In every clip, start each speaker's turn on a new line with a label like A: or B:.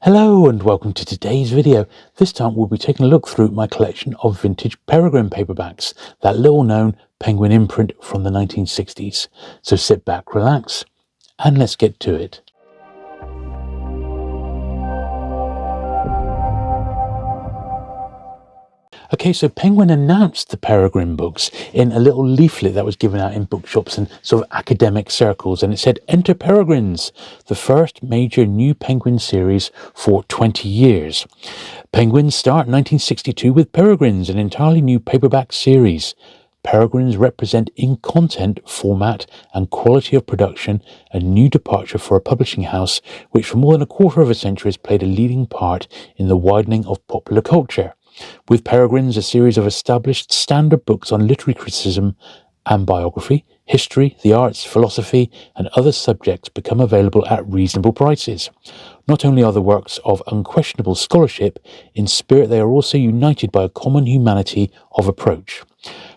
A: Hello and welcome to today's video. This time we'll be taking a look through my collection of vintage Peregrine paperbacks, that little known Penguin imprint from the 1960s. So sit back, relax, and let's get to it. Okay, so Penguin announced the Peregrine books in a little leaflet that was given out in bookshops and sort of academic circles, and it said, "Enter Peregrines, the first major new Penguin series for 20 years. Penguins start 1962 with Peregrines, an entirely new paperback series. Peregrines represent in content, format and quality of production a new departure for a publishing house which for more than a quarter of a century has played a leading part in the widening of popular culture. With Peregrines, a series of established standard books on literary criticism and biography, history, the arts, philosophy, and other subjects become available at reasonable prices. Not only are the works of unquestionable scholarship, in spirit they are also united by a common humanity of approach.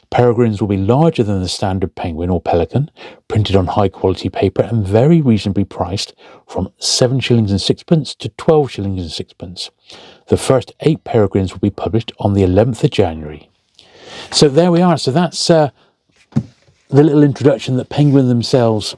A: Peregrines will be larger than the standard Penguin or Pelican, printed on high-quality paper and very reasonably priced, from 7 shillings and sixpence to 12 shillings and sixpence. The first 8 Peregrines will be published on the 11th of January. So there we are. So that's the little introduction that Penguin themselves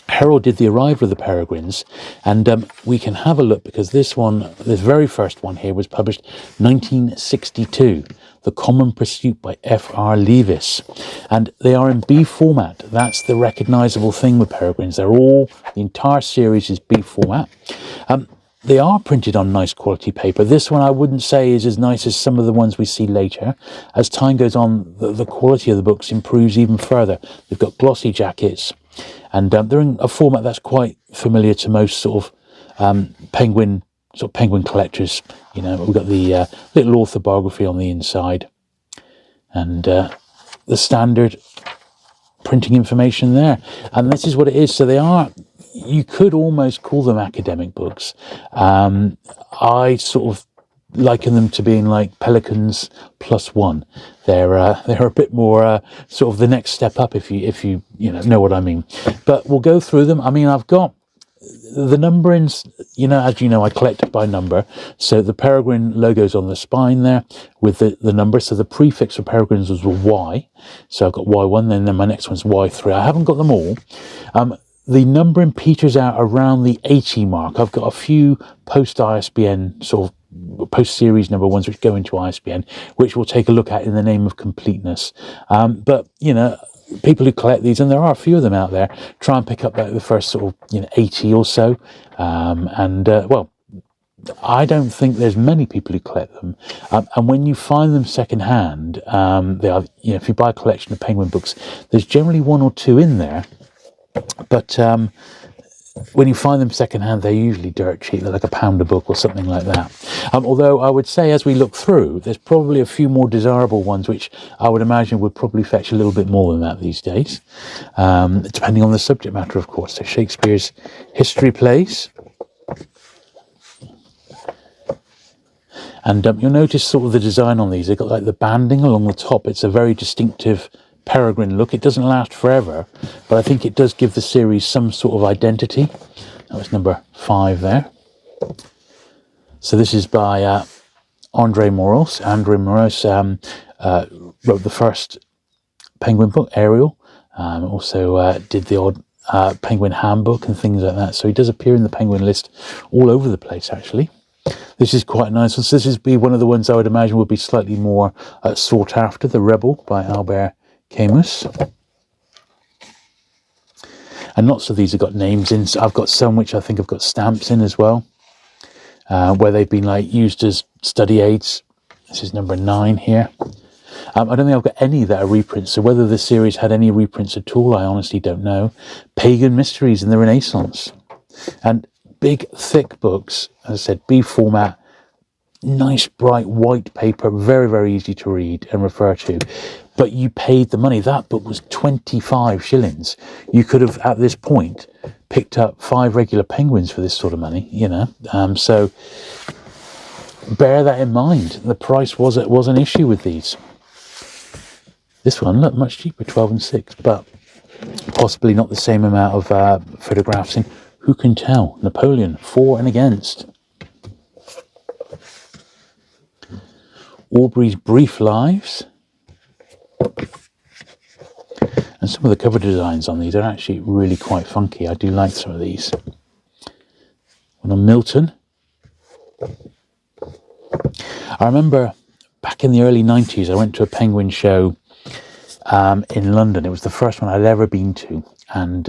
A: heralded the arrival of the Peregrines, and we can have a look because this very first one here was published 1962, The Common Pursuit by F.R. Leavis, and they are in B format. That's the recognizable thing with Peregrines. The entire series is B format. They are printed on nice quality paper. This one I wouldn't say is as nice as some of the ones we see later. As time goes on, the quality of the books improves even further. They've got glossy jackets, and they're in a format that's quite familiar to most sort of Penguin collectors. You know, we've got the little author biography on the inside, and the standard printing information there. And this is what it is. So they are, you could almost call them academic books. I sort of liken them to being like Pelicans +1. They're a bit more sort of the next step up, if you know what I mean. But we'll go through them. I mean, I've got the numberings, as you know, I collect by number. So the Peregrine logo's on the spine there with the number. So the prefix for Peregrines was Y. So I've got Y1, then my next one's Y3. I haven't got them all. The numbering peters out around the 80 mark. I've got a few post-ISBN, sort of post-series number ones which go into ISBN, which we'll take a look at in the name of completeness. But, people who collect these, and there are a few of them out there, try and pick up the first sort of 80 or so. Well, I don't think there's many people who collect them. And when you find them second-hand, they are, if you buy a collection of Penguin books, there's generally 1 or 2 in there. But when you find them secondhand, they're usually dirt cheap. They're like £1 a book or something like that. Although I would say, as we look through, there's probably a few more desirable ones, which I would imagine would probably fetch a little bit more than that these days, depending on the subject matter, of course. So Shakespeare's history plays. And you'll notice sort of the design on these. They've got like the banding along the top. It's a very distinctive Peregrine look. It doesn't last forever, but I think it does give the series some sort of identity. That was number 5 there. So this is by Andre Moroz. Andre Moroz wrote the first Penguin book, Ariel. Also did the odd Penguin handbook and things like that. So he does appear in the Penguin list all over the place, actually. This is quite nice. So this is one of the ones I would imagine would be slightly more sought after. The Rebel by Albert Camus. And lots of these have got names in. So I've got some which I think have got stamps in as well, where they've been used as study aids. This is number 9 here. I don't think I've got any that are reprints, so whether the series had any reprints at all, I honestly don't know. Pagan Mysteries in the Renaissance. And big, thick books, as I said, B format, nice, bright, white paper, very, very easy to read and refer to. But you paid the money. That book was 25 shillings. You could have, at this point, picked up 5 regular Penguins for this sort of money, So bear that in mind. The price was an issue with these. This one, look, much cheaper, 12 and 6, but possibly not the same amount of photographs in. Who can tell? Napoleon, For and Against. Aubrey's Brief Lives. And some of the cover designs on these are actually really quite funky. I do like some of these. One on Milton. I remember back in the early 90s, I went to a Penguin show in London. It was the first one I'd ever been to. And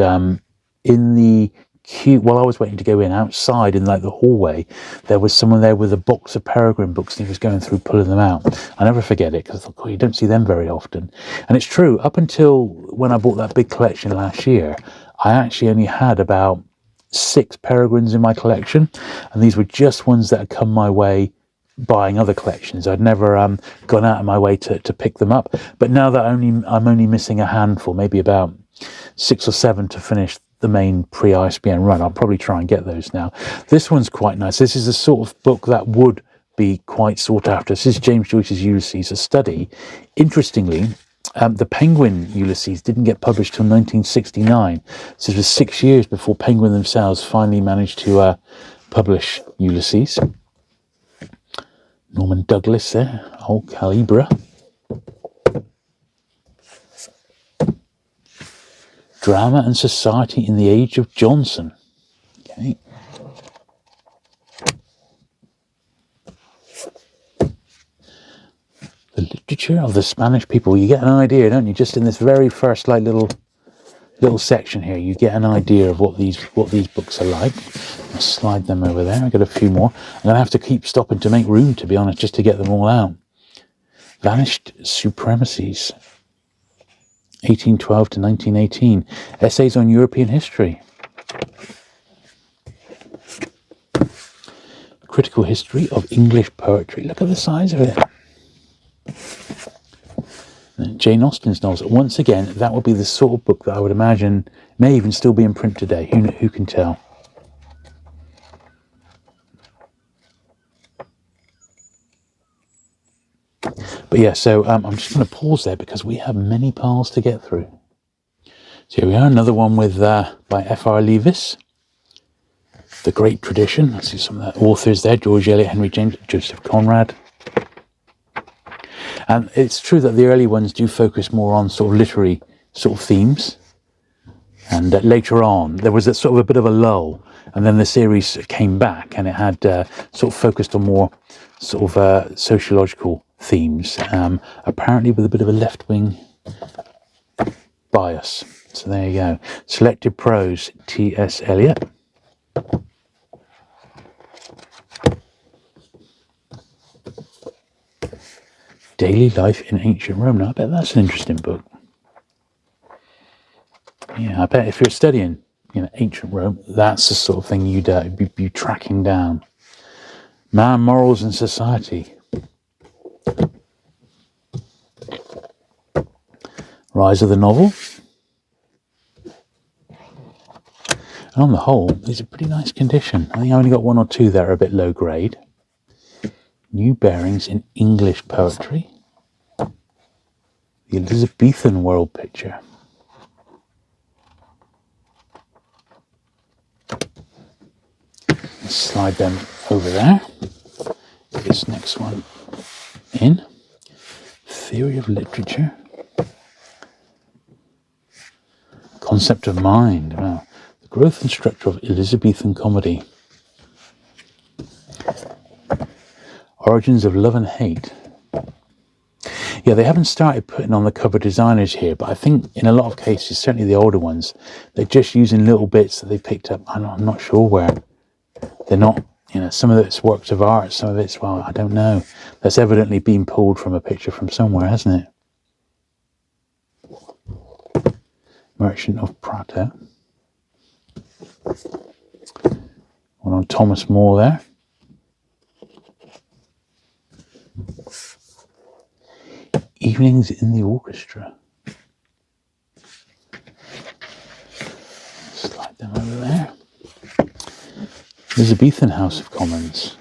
A: in the queue, while I was waiting to go in, outside in like the hallway, there was someone there with a box of Peregrine books, and he was going through pulling them out. I never forget it, because I thought, oh, you don't see them very often. And it's true, up until when I bought that big collection last year, I actually only had about 6 Peregrines in my collection, and these were just ones that had come my way buying other collections. I'd never gone out of my way to pick them up. But now that I'm only missing a handful, maybe about 6 or 7 to finish the main pre-ISBN run, I'll probably try and get those now. This one's quite nice. This is the sort of book that would be quite sought after. This is James Joyce's Ulysses, a study. Interestingly, the Penguin Ulysses didn't get published till 1969. So it was 6 years before Penguin themselves finally managed to publish Ulysses. Norman Douglas there, old Calibra. Drama and Society in the Age of Johnson. Okay. The literature of the Spanish people. You get an idea, don't you? Just in this very first like little section here, you get an idea of what these books are like. I'll slide them over there. I've got a few more. I'm going to have to keep stopping to make room, to be honest, just to get them all out. Vanished Supremacies, 1812 to 1918. Essays on European History. Critical History of English Poetry. Look at the size of it. And Jane Austen's novels. Once again, that would be the sort of book that I would imagine may even still be in print today. Who can tell? But yeah, so I'm just going to pause there because we have many piles to get through. So here we are, another one with by F.R. Leavis. The Great Tradition. I see some of the authors there. George Eliot, Henry James, Joseph Conrad. And it's true that the early ones do focus more on sort of literary sort of themes. And later on, there was a sort of a bit of a lull. And then the series came back and it had sort of focused on more sort of sociological themes, apparently with a bit of a left-wing bias. So there you go. Selected Prose, T.S. Eliot. Daily Life in Ancient Rome. Now, I bet that's an interesting book. Yeah, I bet if you're studying, ancient Rome, that's the sort of thing you'd be tracking down. Man, Morals and Society. Rise of the Novel. And on the whole, these are pretty nice condition. I think I only got 1 or 2 that are a bit low grade. New Bearings in English Poetry. The Elizabethan World Picture. Let's slide them over there. Get this next one in. Theory of Literature. Concept of Mind. Wow. The Growth and Structure of Elizabethan Comedy. Origins of Love and Hate. Yeah, they haven't started putting on the cover designers here, but I think in a lot of cases, certainly the older ones, they're just using little bits that they picked up. I'm not sure where. They're not, some of it's works of art, some of it's, well, I don't know. That's evidently been pulled from a picture from somewhere, hasn't it? Merchant of Prato. One on Thomas More there. Evenings in the Orchestra. Slide them over there. Elizabethan House of Commons.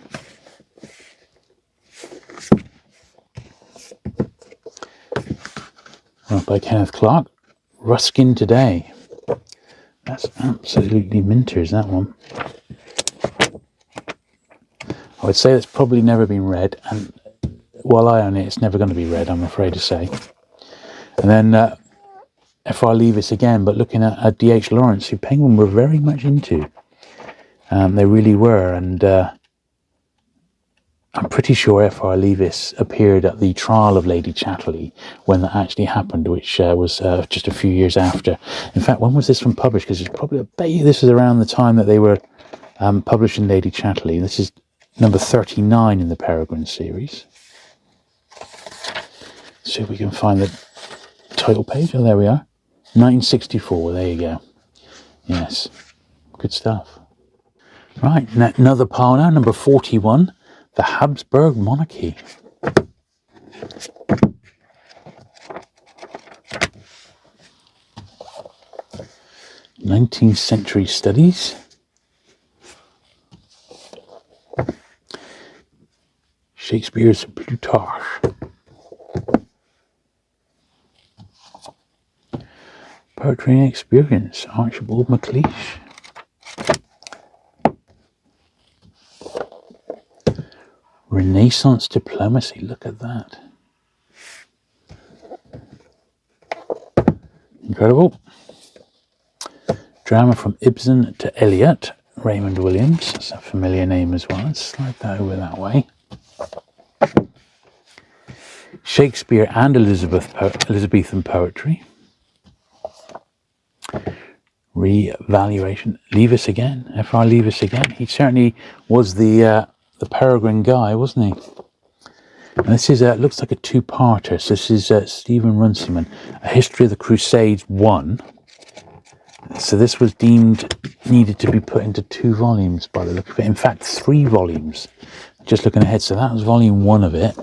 A: Well, by Kenneth Clark. Ruskin Today. That's absolutely minters, that one. I would say that's probably never been read, and while I own it, it's never going to be read, I'm afraid to say. And then F.R. Leavis again, but looking at D.H. Lawrence, who Penguin were very much into. They really were, and I'm pretty sure F.R. Leavis appeared at the trial of Lady Chatterley when that actually happened, which was just a few years after. In fact, when was this one published? Because it's probably, I bet you this was around the time that they were publishing Lady Chatterley. This is number 39 in the Peregrine series. See if we can find the title page. Oh, there we are. 1964, there you go. Yes, good stuff. Right, another pile now, number 41. The Habsburg Monarchy. 19th Century Studies. Shakespeare's Plutarch. Poetry and Experience, Archibald MacLeish. Renaissance Diplomacy, look at that. Incredible. Drama from Ibsen to Eliot, Raymond Williams. That's a familiar name as well. Let's slide that over that way. Shakespeare and Elizabethan Poetry. Re-evaluation. Leavis again. F.R. Leavis again. He certainly was the Peregrine guy, wasn't he? And this is looks like a two-parter. So this is Stephen Runciman, A History of the Crusades 1. So this was deemed needed to be put into 2 volumes by the look of it. In fact, 3 volumes. Just looking ahead. So that was volume 1 of it.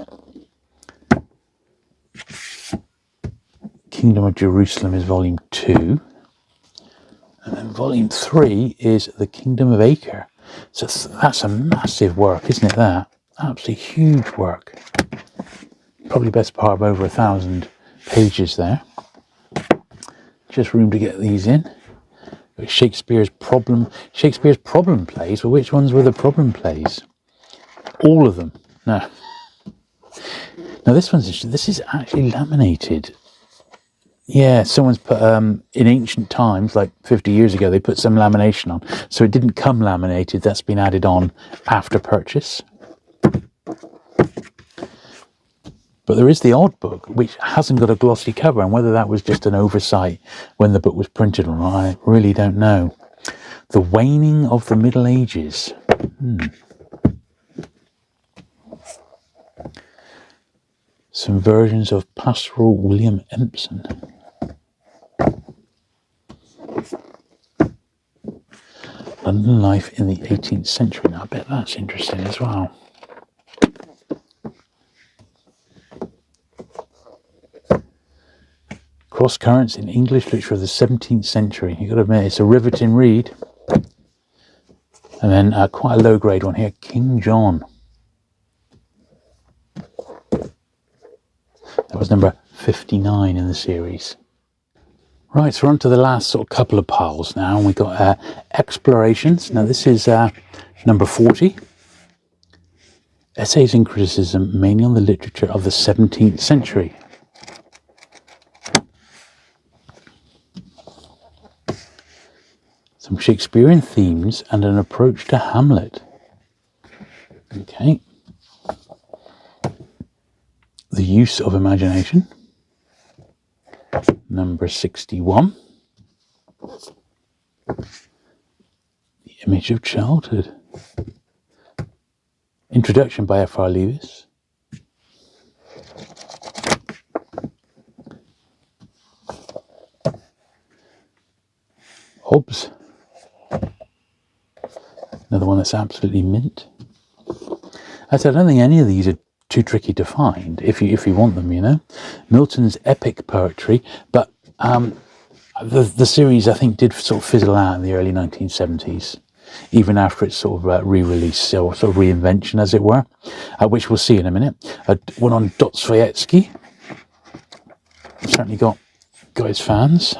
A: Kingdom of Jerusalem is volume 2. And then volume 3 is The Kingdom of Acre. So that's a massive work, isn't it, that? Absolutely huge work. Probably best part of over 1,000 pages there. Just room to get these in. Shakespeare's problem plays. Well, which ones were the problem plays? All of them. No. Now this is actually laminated. Yeah, someone's put, in ancient times, like 50 years ago, they put some lamination on. So it didn't come laminated, that's been added on after purchase. But there is the odd book, which hasn't got a glossy cover, and whether that was just an oversight when the book was printed or not, I really don't know. The Waning of the Middle Ages. Some versions of Pastoral William Empson. London Life in the 18th Century. Now, I bet that's interesting as well. Cross Currents in English Literature of the 17th Century. You've got to admit, it's a riveting read. And then quite a low-grade one here, King John. That was number 59 in the series. Right, so we're on to the last sort of couple of piles now. We've got Explorations. Now this is number 40. Essays and Criticism, mainly on the literature of the 17th century. Some Shakespearean themes and an approach to Hamlet. Okay. The Use of Imagination. Number 61. The Image of Childhood. Introduction by F.R. Leavis. Hobbes. Another one that's absolutely mint. I said, I don't think any of these are too tricky to find if you want them, you know. Milton's epic poetry, but the series I think did sort of fizzle out in the early 1970s, even after its sort of re-release or sort of reinvention, as it were, which we'll see in a minute. One on Dostoevsky. Certainly got his fans.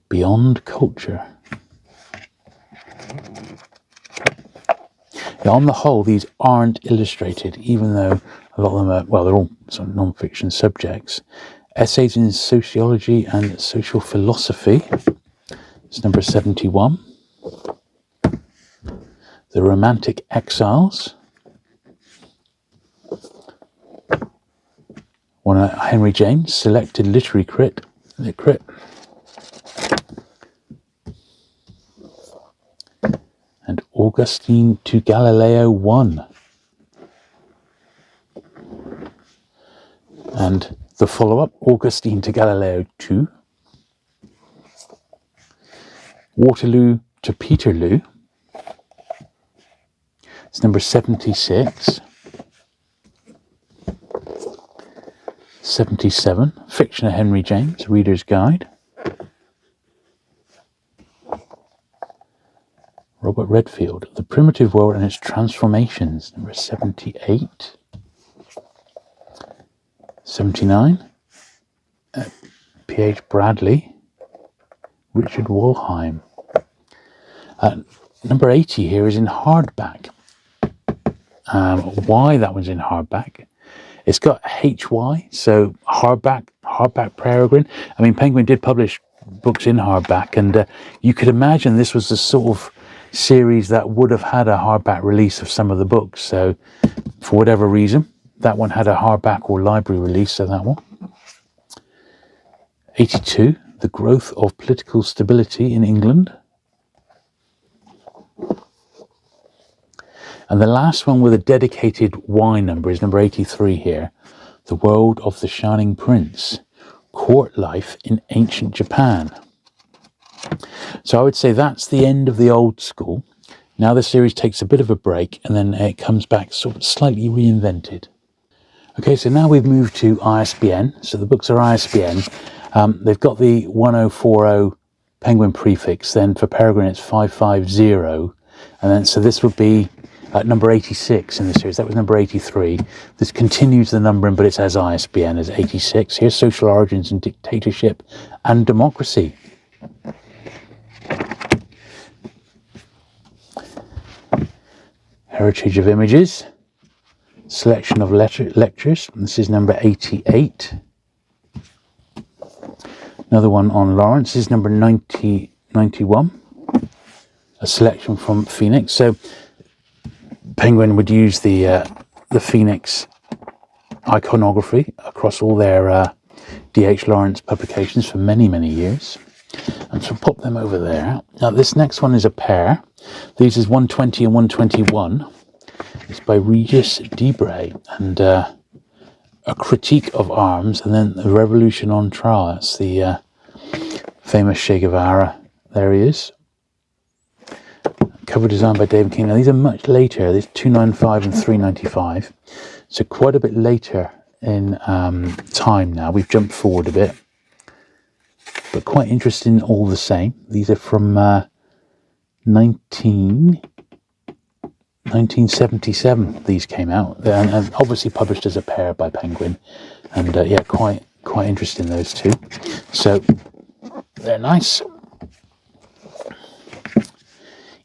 A: Beyond Culture. Now, on the whole, these aren't illustrated, even though a lot of them are, well, they're all sort of non-fiction subjects. Essays in Sociology and Social Philosophy. It's number 71. The Romantic Exiles. One Henry James, Selected Literary Crit. And Augustine to Galileo 1. And the follow-up, Augustine to Galileo 2. Waterloo to Peterloo. It's number 76. 77, Fiction of Henry James, Reader's Guide. Robert Redfield, The Primitive World and Its Transformations, number 78. 79, P.H. Bradley, Richard Wollheim. Number 80 here is in hardback. Why that one's in hardback? It's got HY, so hardback Peregrine. I mean, Penguin did publish books in hardback, and you could imagine this was the sort of series that would have had a hardback release of some of the books. So, for whatever reason, that one had a hardback or library release of that one. 82, The Growth of Political Stability in England. And the last one with a dedicated Y number is number 83 here. The World of the Shining Prince. Court Life in Ancient Japan. So I would say that's the end of the old school. Now the series takes a bit of a break and then it comes back sort of slightly reinvented. Okay, so now we've moved to ISBN. So the books are ISBN. They've got the 1040 Penguin prefix. Then for Peregrine it's 550. And then so this would be number 86 in the series. That was number 83. This continues the numbering, but it's as ISBN as 86. Here's Social Origins and Dictatorship and Democracy. Heritage of Images. Selection of lectures. This is number 88. Another one on Lawrence is number 91. A selection from Phoenix. So Penguin would use the Phoenix iconography across all their D.H. Lawrence publications for many, many years. And so pop them over there. Now this next one is a pair. These is 120 and 121. It's by Regis Debray, and a critique of arms, and then the Revolution on Trial. That's the famous Che Guevara. There he is. Cover design by David King. Now these are much later. There's 295 and 395. So quite a bit later in time now. We've jumped forward a bit. But quite interesting all the same. These are from 1977 these came out, and obviously published as a pair by Penguin, and yeah, quite interesting, those two. So they're nice.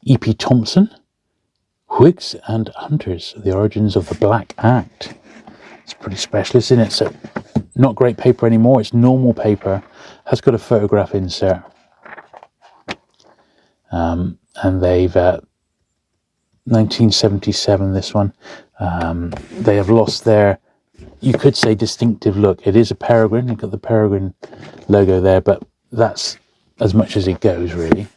A: E.P. Thompson, Whigs and Hunters, The Origins of the Black Act. It's pretty specialist, isn't it? So not great paper anymore, it's normal paper, has got a photograph insert, and they've 1977, this one. They have lost their, you could say, distinctive look. It is a Peregrine. You've got the Peregrine logo there, but that's as much as it goes, really.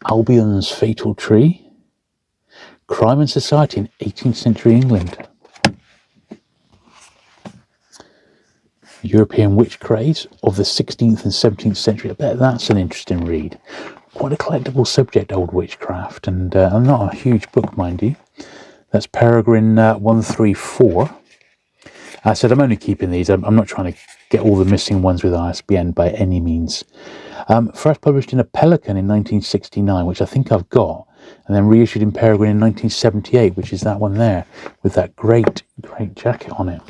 A: Albion's Fatal Tree. Crime and Society in 18th Century England. European Witch Craze of the 16th and 17th century. I bet that's an interesting read. Quite a collectible subject, old witchcraft, and not a huge book, mind you. That's Peregrine 134. I said I'm only keeping these. I'm not trying to get all the missing ones with ISBN by any means. First published in a Pelican in 1969, which I think I've got, and then reissued in Peregrine in 1978, which is that one there, with that great jacket on it.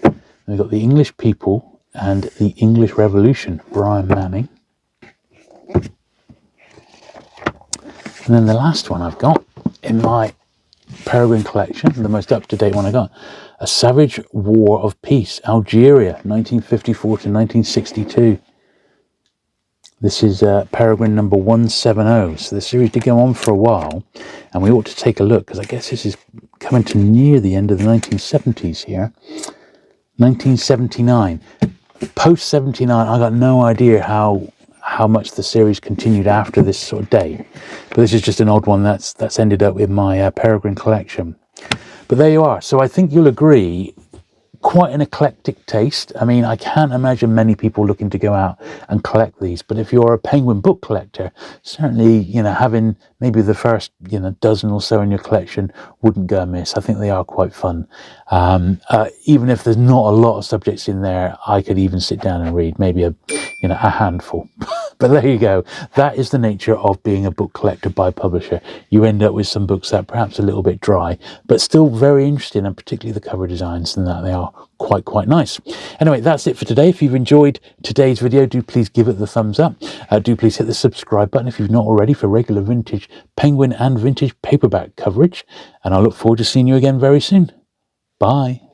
A: And we've got The English People and The English Revolution, Brian Manning. And then the last one I've got in my Peregrine collection, the most up-to-date one I got. A Savage War of Peace, Algeria, 1954 to 1962. This is Peregrine number 170. So the series did go on for a while, and we ought to take a look, because I guess this is coming to near the end of the 1970s here. 1979. Post 79, I got no idea how much the series continued after this sort of date. But this is just an odd one that's ended up in my Peregrine collection. But there you are. So I think you'll agree, quite an eclectic taste. I mean, I can't imagine many people looking to go out and collect these, but if you're a Penguin book collector, certainly, you know, having maybe the first, you know, dozen or so in your collection wouldn't go amiss. I think they are quite fun. Even if there's not a lot of subjects in there, I could even sit down and read maybe a handful. But there you go. That is the nature of being a book collector by publisher. You end up with some books that are perhaps a little bit dry, but still very interesting, and particularly the cover designs, and that they are quite nice. Anyway, that's it for today. If you've enjoyed today's video, do please give it the thumbs up. Do please hit the subscribe button if you've not already for regular vintage Penguin and vintage paperback coverage. And I look forward to seeing you again very soon. Bye.